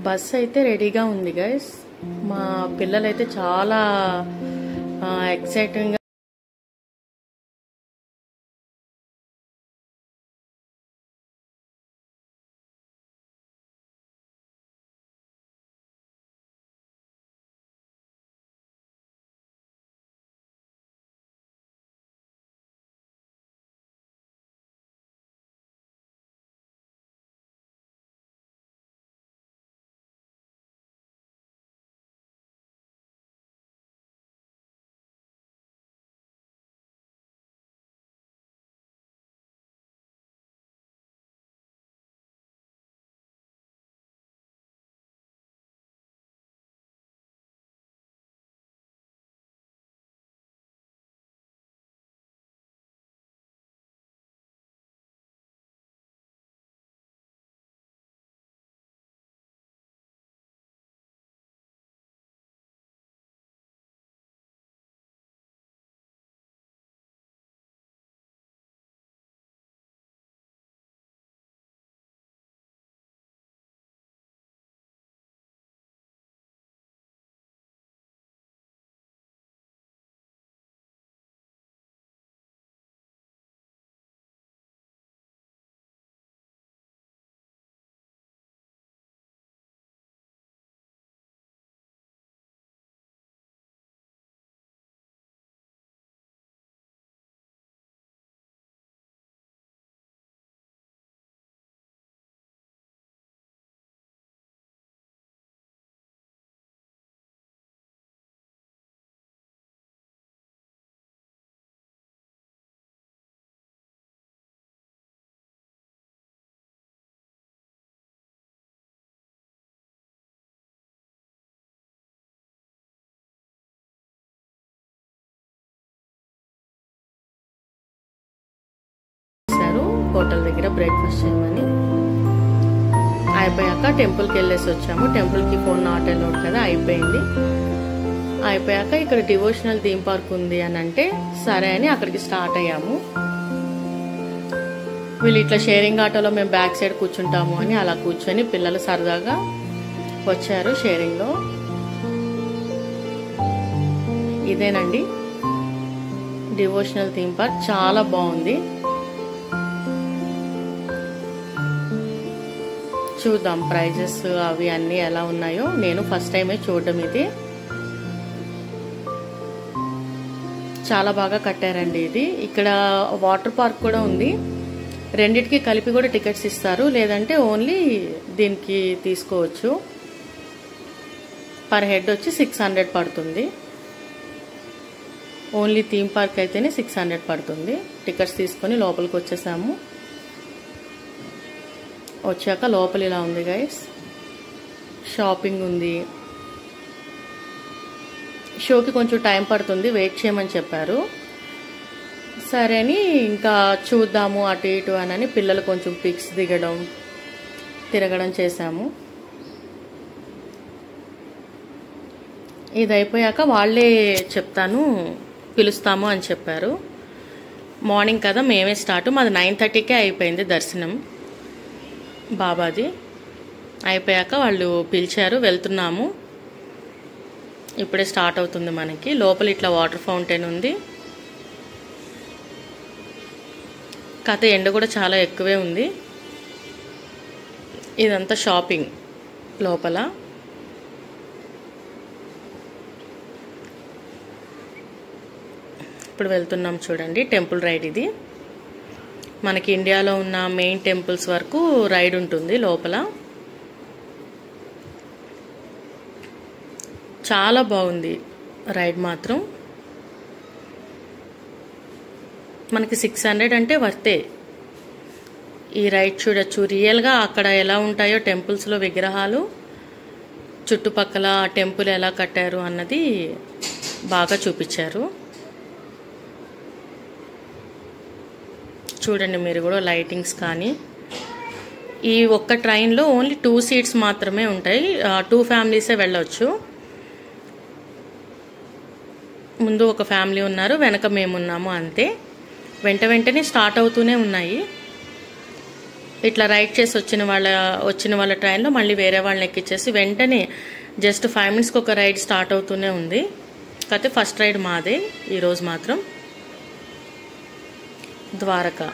Bus అయితే రెడీగా ఉంది గైస్. మా పిల్లలైతే చాలా ఎక్సైటింగ్ గా హోటల్ దగ్గర బ్రేక్ఫాస్ట్ చేయమని. అయిపోయాక టెంపుల్కి వెళ్ళేసి వచ్చాము. టెంపుల్కి ఫోన్ నాట్ అలౌడ్ కదా, అయిపోయింది. అయిపోయాక ఇక్కడ డివోషనల్ థీమ్ పార్క్ ఉంది అని అంటే సరే అని అక్కడికి స్టార్ట్ అయ్యాము. వీళ్ళు ఇట్లా షేరింగ్ ఆటోలో మేము బ్యాక్ సైడ్ కూర్చుంటాము అని అలా కూర్చొని పిల్లలు సరదాగా వచ్చారు షేరింగ్లో. ఇదేనండి డివోషనల్ థీమ్ పార్క్, చాలా బాగుంది. చూద్దాం ప్రైజెస్ అవి అన్నీ ఎలా ఉన్నాయో. నేను ఫస్ట్ టైమే చూడడం. ఇది చాలా బాగా కట్టారండి. ఇది ఇక్కడ వాటర్ పార్క్ కూడా ఉంది. రెండిటికి కలిపి కూడా టికెట్స్ ఇస్తారు, లేదంటే ఓన్లీ దీనికి తీసుకోవచ్చు. పర్ హెడ్ వచ్చి 600 పడుతుంది. ఓన్లీ థీమ్ పార్క్ అయితేనే 600 పడుతుంది. టికెట్స్ తీసుకొని లోపలికి వచ్చేసాము. వచ్చాక లోపల ఇలా ఉంది గైస్, షాపింగ్ ఉంది. షోకి కొంచెం టైం పడుతుంది, వెయిట్ చేయమని చెప్పారు. సరే అని ఇంకా చూద్దాము అటు ఇటు అని పిల్లలు కొంచెం పిక్స్ దిగడం తిరగడం చేశాము. ఇది అయిపోయాక వాళ్ళే చెప్తాను పిలుస్తాము అని చెప్పారు. మార్నింగ్ కదా మేమే స్టార్ట్. మాది 9:30కే అయిపోయింది దర్శనం బాబాది. అయిపోయాక వాళ్ళు పిలిచారు, వెళ్తున్నాము. ఇప్పుడే స్టార్ట్ అవుతుంది మనకి. లోపల ఇట్లా వాటర్ ఫౌంటైన్ ఉంది. కథ ఎండ కూడా చాలా ఎక్కువే ఉంది. ఇదంతా షాపింగ్ లోపల. ఇప్పుడు వెళ్తున్నాం చూడండి. టెంపుల్ రైడ్ ఇది. మనకి ఇండియాలో ఉన్న మెయిన్ టెంపుల్స్ వరకు రైడ్ ఉంటుంది లోపల. చాలా బాగుంది రైడ్ మాత్రం. మనకి 600 అంటే వర్తే. ఈ రైడ్ చూడొచ్చు. రియల్గా అక్కడ ఎలా ఉంటాయో టెంపుల్స్లో విగ్రహాలు, చుట్టుపక్కల టెంపుల్ ఎలా కట్టారు అన్నది బాగా చూపించారు. చూడండి మీరు కూడా లైటింగ్స్ కానీ. ఈ ఒక్క ట్రైన్లో ఓన్లీ 2 సీట్స్ మాత్రమే ఉంటాయి. 2 ఫ్యామిలీసే వెళ్ళొచ్చు. ముందు ఒక ఫ్యామిలీ ఉన్నారు, వెనక మేమున్నాము అంతే. వెంటనే స్టార్ట్ అవుతూనే ఉన్నాయి. ఇట్లా రైడ్ చేసి వచ్చిన వాళ్ళ ట్రైన్లో మళ్ళీ వేరే వాళ్ళని ఎక్కించేసి వెంటనే జస్ట్ 5 minutesకి ఒక రైడ్ స్టార్ట్ అవుతూనే ఉంది. కాకపోతే ఫస్ట్ రైడ్ మాదే ఈరోజు మాత్రం. ద్వారకా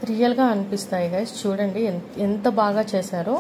రియల్గా అనిపిస్తాయి గైస్. చూడండి ఎంత బాగా చేశారో.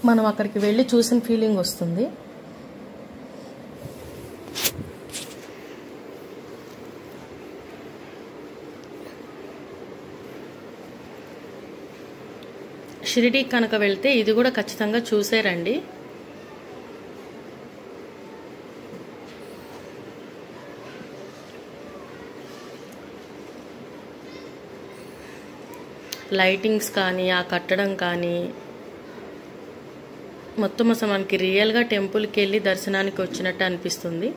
మనం అక్కడికి వెళ్ళి చూసిన ఫీలింగ్ వస్తుంది. షిరిడి కనుక వెళ్తే ఇది కూడా ఖచ్చితంగా చూసేరండి. లైటింగ్స్ కానీ ఆ కట్టడం కానీ మొత్తం అసలు మనకి రియల్గా టెంపుల్కి వెళ్ళి దర్శనానికి వచ్చినట్టు అనిపిస్తుంది.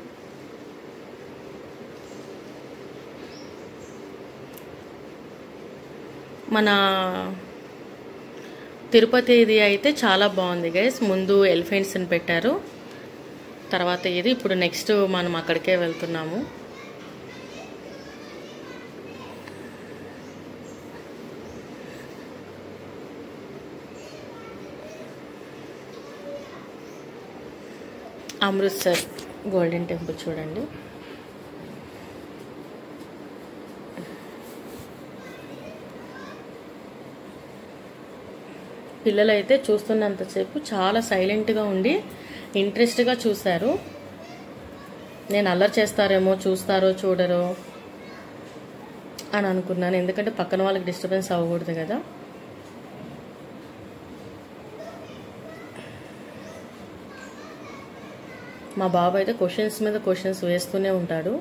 మన తిరుపతి ఇది అయితే చాలా బాగుంది గైస్. ముందు ఎలిఫెంట్స్ని పెట్టారు, తర్వాత ఇది. ఇప్పుడు నెక్స్ట్ మనం అక్కడికే వెళ్తున్నాము. అమృత్సర్ గోల్డెన్ టెంపుల్ చూడండి. పిల్లలు అయితే చూస్తున్నంతసేపు చాలా సైలెంట్గా ఉండి ఇంట్రెస్ట్గా చూశారు. నేను అల్లరి చేస్తారేమో, చూస్తారో చూడరో అని అనుకున్నాను, ఎందుకంటే పక్కన వాళ్ళకి డిస్టర్బెన్స్ అవ్వకూడదు కదా. మా బాబు అయితే క్వశ్చన్స్ మీద క్వశ్చన్స్ వేస్తూనే ఉంటాడు.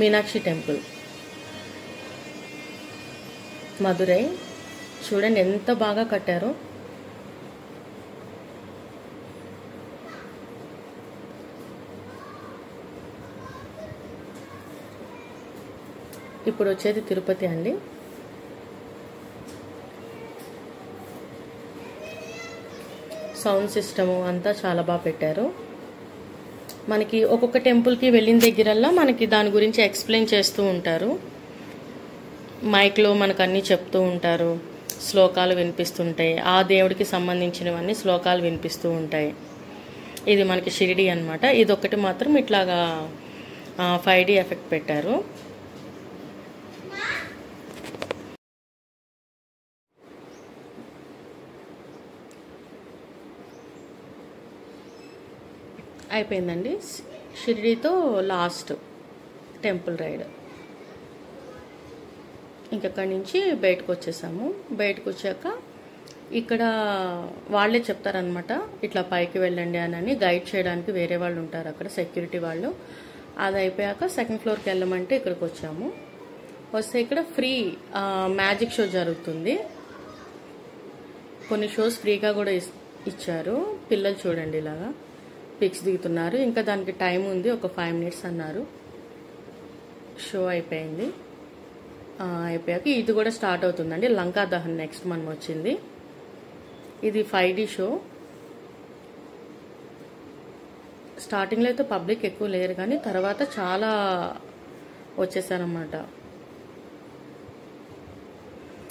మీనాక్షి టెంపుల్ మధురై చూడండి ఎంత బాగా కట్టారో. ఇప్పుడు వచ్చేది తిరుపతి అండి. సౌండ్ సిస్టము అంతా చాలా బాగా పెట్టారు. మనకి ఒక్కొక్క టెంపుల్కి వెళ్ళిన దగ్గరల్లా మనకి దాని గురించి ఎక్స్ప్లెయిన్ చేస్తూ ఉంటారు. మైక్లో మనకు అన్నీ చెప్తూ ఉంటారు, శ్లోకాలు వినిపిస్తుంటాయి. ఆ దేవుడికి సంబంధించినవన్నీ శ్లోకాలు వినిపిస్తూ ఉంటాయి. ఇది మనకి షిరిడి అనమాట. ఇది ఒకటి మాత్రం ఇట్లాగా 5D ఎఫెక్ట్ పెట్టారు. అయిపోయిందండి షిరిడీతో లాస్ట్ టెంపుల్ రైడ్. ఇంకక్కడి నుంచి బయటకు వచ్చేసాము. బయటకు వచ్చాక ఇక్కడ వాళ్ళే చెప్తారనమాట, ఇట్లా పైకి వెళ్ళండి అని. గైడ్ చేయడానికి వేరే వాళ్ళు ఉంటారు అక్కడ, సెక్యూరిటీ వాళ్ళు. అది అయిపోయాక సెకండ్ ఫ్లోర్కి వెళ్ళమంటే ఇక్కడికి వచ్చాము. వస్తే ఇక్కడ ఫ్రీ మ్యాజిక్ షో జరుగుతుంది. కొన్ని షోస్ ఫ్రీగా కూడా ఇచ్చారు. పిల్లలు చూడండి ఇలాగా పిక్స్ దిగుతున్నారు. ఇంకా దానికి టైం ఉంది, ఒక 5 minutes అన్నారు. షో అయిపోయింది. అయిపోయాక ఇది కూడా స్టార్ట్ అవుతుందండి. లంకా దహన్ నెక్స్ట్ మనం వచ్చింది. ఇది 5D షో. స్టార్టింగ్లో అయితే పబ్లిక్ ఎక్కువ లేరు, కానీ తర్వాత చాలా వచ్చేసారన్నమాట.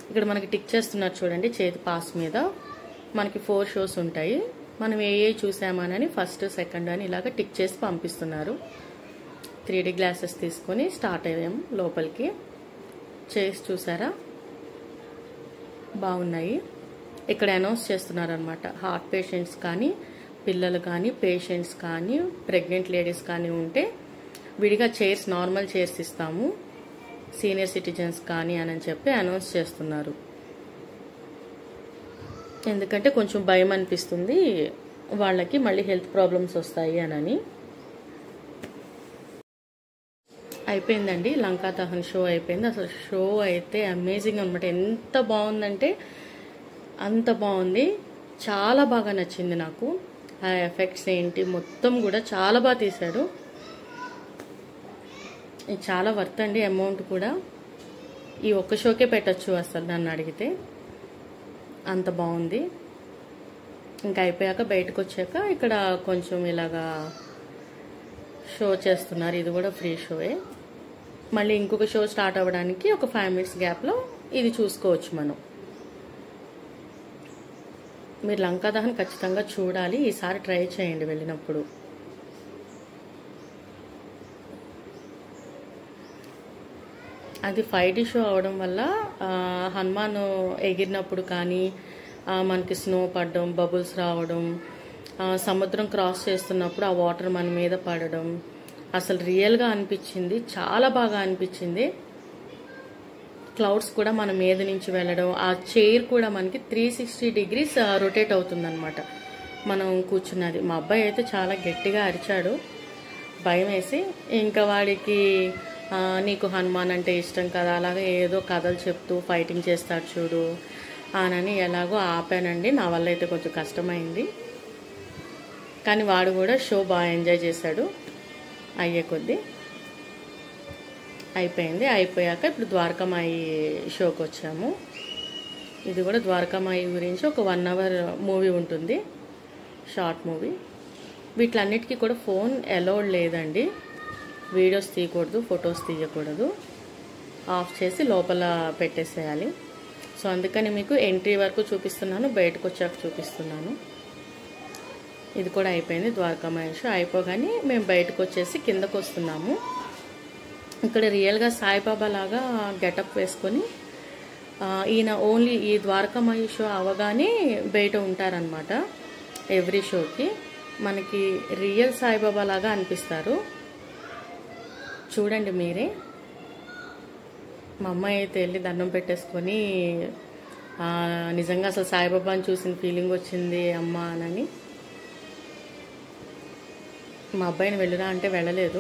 ఇక్కడ మనకి టిక్ చేస్తున్నారు చూడండి చేతి పాస్ మీద. మనకి 4 షోస్ ఉంటాయి. మనం ఏ చూసామని ఫస్ట్ సెకండ్ అని ఇలాగ టిక్ చేసి పంపిస్తున్నారు. 3D గ్లాసెస్ తీసుకొని స్టార్ట్ అయ్యాం లోపలికి. చేసి చూసారా, బాగున్నాయి. ఇక్కడ అనౌన్స్ చేస్తున్నారు అనమాట, హార్ట్ పేషెంట్స్ కానీ, పిల్లలు కానీ, పేషెంట్స్ కానీ, ప్రెగ్నెంట్ లేడీస్ కానీ ఉంటే విడిగా చైర్స్, నార్మల్ చైర్స్ ఇస్తాము, సీనియర్ సిటిజన్స్ కానీ అని చెప్పి అనౌన్స్ చేస్తున్నారు. ఎందుకంటే కొంచెం భయం అనిపిస్తుంది వాళ్ళకి, మళ్ళీ హెల్త్ ప్రాబ్లమ్స్ వస్తాయి అని. అయిపోయిందండి లంకా దహన్ షో అయిపోయింది. అసలు షో అయితే అమేజింగ్ అనమాట. ఎంత బాగుందంటే అంత బాగుంది, చాలా బాగా నచ్చింది నాకు. ఆ ఎఫెక్ట్స్ ఏంటి మొత్తం కూడా చాలా బాగా తీశాడు. ఇది చాలా వర్త్ అండి, అమౌంట్ కూడా. ఈ ఒక్క షోకే పెట్టచ్చు అసలు నన్ను అడిగితే, అంత బాగుంది. ఇంకా అయిపోయాక బయటకు వచ్చాక ఇక్కడ కొంచెం ఇలాగా షో చేస్తున్నారు, ఇది కూడా ఫ్రీ షోయే. మళ్ళీ ఇంకొక షో స్టార్ట్ అవ్వడానికి ఒక 5 minutes గ్యాప్లో ఇది చూసుకోవచ్చు మనం. మీరు లంకా దహన్ ఖచ్చితంగా చూడాలి, ఈసారి ట్రై చేయండి వెళ్ళినప్పుడు. అది 5D షో అవడం వల్ల హనుమాన్ ఎగిరినప్పుడు కానీ మనకి స్నో పడడం, బబుల్స్ రావడం, సముద్రం క్రాస్ చేస్తున్నప్పుడు ఆ వాటర్ మన మీద పడడం అసలు రియల్గా అనిపించింది, చాలా బాగా అనిపించింది. క్లౌడ్స్ కూడా మన మీద నుంచి వెళ్ళడం, ఆ చైర్ కూడా మనకి 360 degrees రొటేట్ అవుతుందన్నమాట మనం కూర్చున్నది. మా అబ్బాయి అయితే చాలా గట్టిగా అరిచాడు భయం వేసి. ఇంకా వాడికి నీకు హనుమాన్ అంటే ఇష్టం కదా, అలాగే ఏదో కథలు చెప్తూ ఫైటింగ్ చేస్తాడు చూడు అని ఎలాగో ఆపానండి. నా వల్ల అయితే కొంచెం కష్టమైంది, కానీ వాడు కూడా షో బాగా ఎంజాయ్ చేశాడు. అయ్యే కొద్దీ అయిపోయింది. అయిపోయాక ఇప్పుడు ద్వారకామాయి షోకి వచ్చాము. ఇది కూడా ద్వారకామాయి గురించి ఒక 1 hour మూవీ ఉంటుంది, షార్ట్ మూవీ. వీటిలన్నిటికీ కూడా ఫోన్ అలౌడ్ లేదండి, వీడియోస్ తీయకూడదు, ఫొటోస్ తీయకూడదు, ఆఫ్ చేసి లోపల పెట్టేసేయాలి. సో అందుకని మీకు ఎంట్రీ వరకు చూపిస్తున్నాను, బయటకు వచ్చాక చూపిస్తున్నాను. ఇది కూడా అయిపోయింది ద్వారకామాయి షో. అయిపోగానే మేము బయటకు వచ్చేసి కిందకు వస్తున్నాము. ఇక్కడ రియల్గా సాయిబాబా లాగా గెటప్ వేసుకొని ఈయన ఓన్లీ ఈ ద్వారకామాయి షో అవగానే బయట ఉంటారనమాట. ఎవ్రీ షోకి మనకి రియల్ సాయిబాబా లాగా అనిపిస్తారు, చూడండి మీరే. మా అమ్మాయి అయితే వెళ్ళి దండం పెట్టేసుకొని నిజంగా అసలు సాయిబాబాని చూసిన ఫీలింగ్ వచ్చింది అమ్మ అని. మా అబ్బాయిని వెళ్ళురా అంటే వెళ్ళలేదు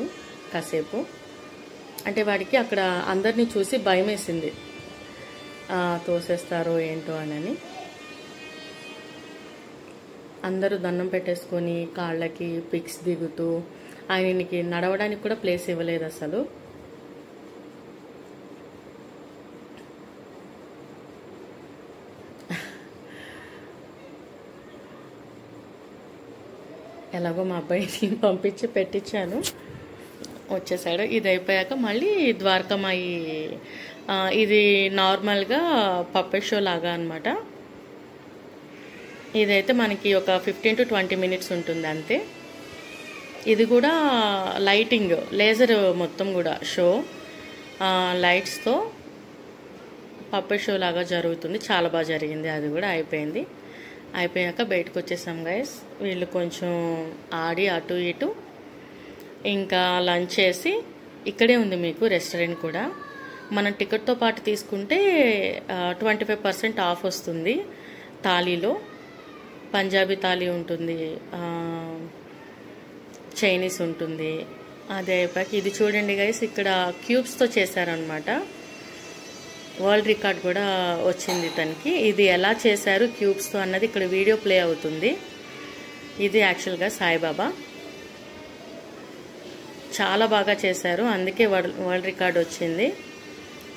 కాసేపు, అంటే వాడికి అక్కడ అందరినీ చూసి భయం వేసింది, తోసేస్తారో ఏంటో అని. అందరూ దండం పెట్టేసుకొని కాళ్ళకి పిక్స్ దిగుతూ, ఆయనకి నడవడానికి కూడా ప్లేస్ ఇవ్వలేదు అసలు. ఎలాగో మా అబ్బాయిని పంపించి పెట్టించాను, వచ్చేసాడు. ఇది అయిపోయాక మళ్ళీ ద్వారకామాయి, ఇది నార్మల్గా పప్పెట్ షో లాగా అనమాట. ఇదైతే మనకి ఒక 15 to 20 minutes ఉంటుంది అంతే. ఇది కూడా లైటింగ్, లేజర్ మొత్తం కూడా షో, లైట్స్తో పప్పెట్ షో లాగా జరుగుతుంది, చాలా బాగా జరిగింది. అది కూడా అయిపోయింది. అయిపోయాక బయటకు వచ్చేసాం గైస్. వీళ్ళు కొంచెం ఆడి అటు ఇటు ఇంకా లంచ్ చేసి, ఇక్కడే ఉంది మీకు రెస్టారెంట్ కూడా. మనం టికెట్తో పాటు తీసుకుంటే 25% ఆఫ్ వస్తుంది. థాలీలో పంజాబీ థాలీ ఉంటుంది, చైనీస్ ఉంటుంది. అదే అయిపోయాక ఇది చూడండి గైస్, ఇక్కడ క్యూబ్స్తో చేశారనమాట. వరల్డ్ రికార్డ్ కూడా వచ్చింది తనకి. ఇది ఎలా చేశారు క్యూబ్స్తో అన్నది ఇక్కడ వీడియో ప్లే అవుతుంది. ఇది యాక్చువల్గా సాయిబాబా, చాలా బాగా చేశారు, అందుకే వరల్డ్ రికార్డ్ వచ్చింది.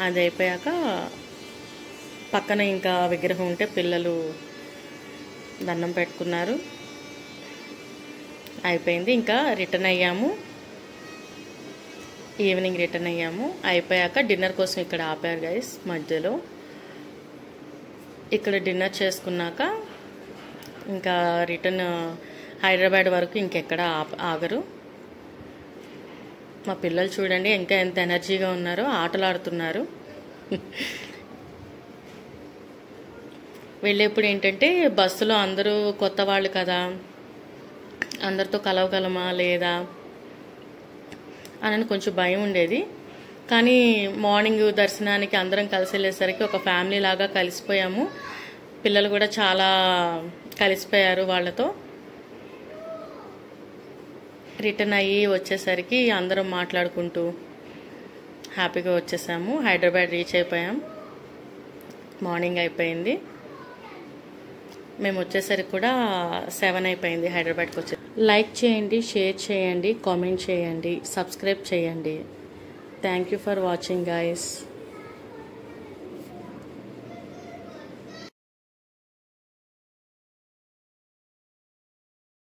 అది అయిపోయాక పక్కన ఇంకా విగ్రహం ఉంటే పిల్లలు దండం పెట్టుకున్నారు. అయిపోయింది. ఇంకా రిటర్న్ అయ్యాము, ఈవినింగ్ రిటర్న్ అయ్యాము. అయిపోయాక డిన్నర్ కోసం ఇక్కడ ఆపారు గైస్ మధ్యలో. ఇక్కడ డిన్నర్ చేసుకున్నాక ఇంకా రిటర్న్ హైదరాబాద్ వరకు ఇంకెక్కడ ఆగరు. మా పిల్లలు చూడండి ఇంకా ఎంత ఎనర్జీగా ఉన్నారో, ఆటలు ఆడుతున్నారు. వెళ్ళేప్పుడు ఏంటంటే బస్సులో అందరూ కొత్త వాళ్ళు కదా, అందరితో కలవగలమా లేదా అని కొంచెం భయం ఉండేది. కానీ మార్నింగ్ దర్శనానికి అందరం కలిసి వెళ్ళేసరికి ఒక ఫ్యామిలీ లాగా కలిసిపోయాము. పిల్లలు కూడా చాలా కలిసిపోయారు వాళ్ళతో. రిటర్న్ అయ్యి వచ్చేసరికి అందరం మాట్లాడుకుంటూ హ్యాపీగా వచ్చేసాము. హైదరాబాద్ రీచ్ అయిపోయాం, మార్నింగ్ అయిపోయింది. మేము వచ్చేసరికి కూడా 7 అయిపోయింది హైదరాబాద్కి వచ్చి. లైక్ చేయండి, షేర్ చేయండి, కామెంట్ చేయండి, సబ్స్క్రైబ్ చేయండి. Thank you for watching guys.